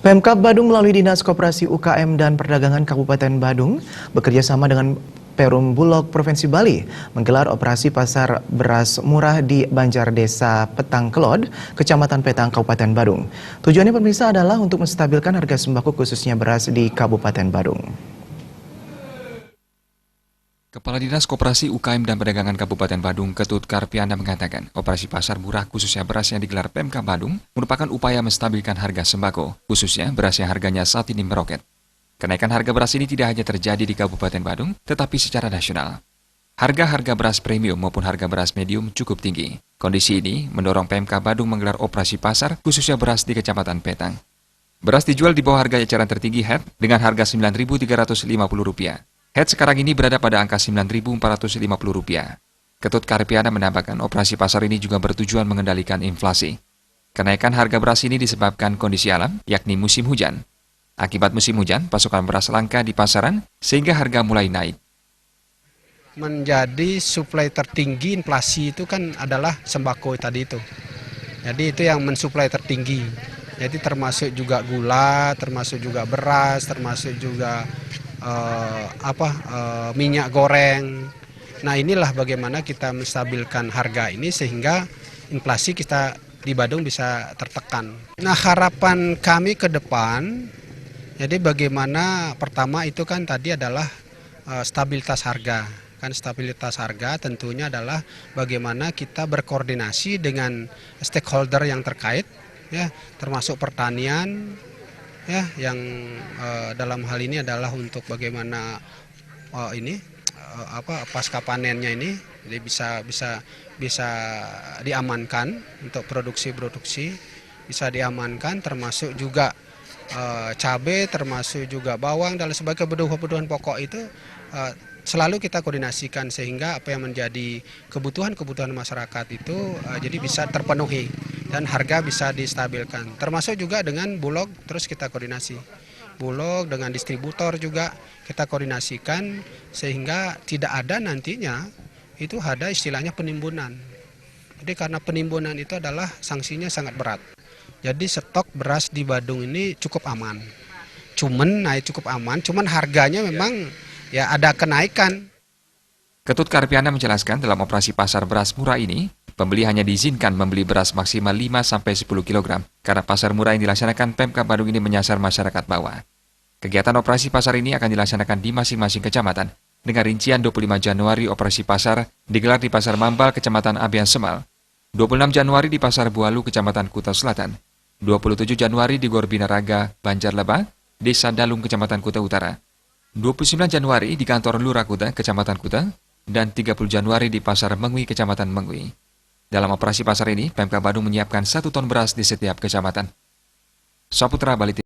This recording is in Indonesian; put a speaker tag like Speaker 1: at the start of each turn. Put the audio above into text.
Speaker 1: Pemkab Badung melalui Dinas Koperasi UKM dan Perdagangan Kabupaten Badung bekerja sama dengan Perum Bulog Provinsi Bali menggelar operasi pasar beras murah di Banjar Desa Petangkelod, Kecamatan Petang, Kabupaten Badung. Tujuannya pemirsa adalah untuk menstabilkan harga sembako khususnya beras di Kabupaten Badung.
Speaker 2: Kepala Dinas Koperasi UKM dan Perdagangan Kabupaten Badung, Ketut Karpiana mengatakan, operasi pasar murah khususnya beras yang digelar Pemkab Badung merupakan upaya menstabilkan harga sembako, khususnya beras yang harganya saat ini meroket. Kenaikan harga beras ini tidak hanya terjadi di Kabupaten Badung, tetapi secara nasional. Harga-harga beras premium maupun harga beras medium cukup tinggi. Kondisi ini mendorong Pemkab Badung menggelar operasi pasar khususnya beras di Kecamatan Petang. Beras dijual di bawah harga eceran tertinggi HET dengan harga Rp9.350. HET sekarang ini berada pada angka Rp9.450. Ketut Karpiana menambahkan operasi pasar ini juga bertujuan mengendalikan inflasi. Kenaikan harga beras ini disebabkan kondisi alam, yakni musim hujan. Akibat musim hujan, pasokan beras langka di pasaran sehingga harga mulai naik.
Speaker 3: Menjadi suplai tertinggi inflasi itu kan adalah sembako tadi itu. Jadi itu yang mensuplai tertinggi. Jadi termasuk juga gula, termasuk juga beras, termasuk juga minyak goreng. Nah, inilah bagaimana kita menstabilkan harga ini sehingga inflasi kita di Badung bisa tertekan. Nah, harapan kami ke depan, jadi bagaimana pertama itu kan tadi adalah stabilitas harga. Kan stabilitas harga tentunya adalah bagaimana kita berkoordinasi dengan stakeholder yang terkait, ya, termasuk pertanian, ya, yang dalam hal ini adalah untuk bagaimana pasca panennya ini jadi bisa diamankan untuk produksi bisa diamankan, termasuk juga cabai, termasuk juga bawang dan sebagai kebutuhan pokok itu selalu kita koordinasikan sehingga apa yang menjadi kebutuhan masyarakat itu jadi bisa terpenuhi dan harga bisa distabilkan. Termasuk juga dengan Bulog terus kita koordinasi. Bulog dengan distributor juga kita koordinasikan sehingga tidak ada nantinya itu ada istilahnya penimbunan. Jadi karena penimbunan itu adalah sanksinya sangat berat. Jadi stok beras di Badung ini cukup aman. Cuman harganya memang ya ada kenaikan.
Speaker 2: Ketut Karpiana menjelaskan dalam operasi pasar beras murah ini, pembeli hanya diizinkan membeli beras maksimal 5-10 kg karena pasar murah yang dilaksanakan Pemkab Badung ini menyasar masyarakat bawah. Kegiatan operasi pasar ini akan dilaksanakan di masing-masing kecamatan. Dengan rincian 25 Januari operasi pasar digelar di Pasar Mambal, Kecamatan Abian Semal, 26 Januari di Pasar Bualu, Kecamatan Kuta Selatan, 27 Januari di Gor Binaraga, Banjarleba, Desa Dalung, Kecamatan Kuta Utara, 29 Januari di Kantor Lurah Kuta, Kecamatan Kuta, dan 30 Januari di Pasar Mengwi, Kecamatan Mengwi. Dalam operasi pasar ini, Pemkab Badung menyiapkan 1 ton beras di setiap kecamatan. Saputra Bali.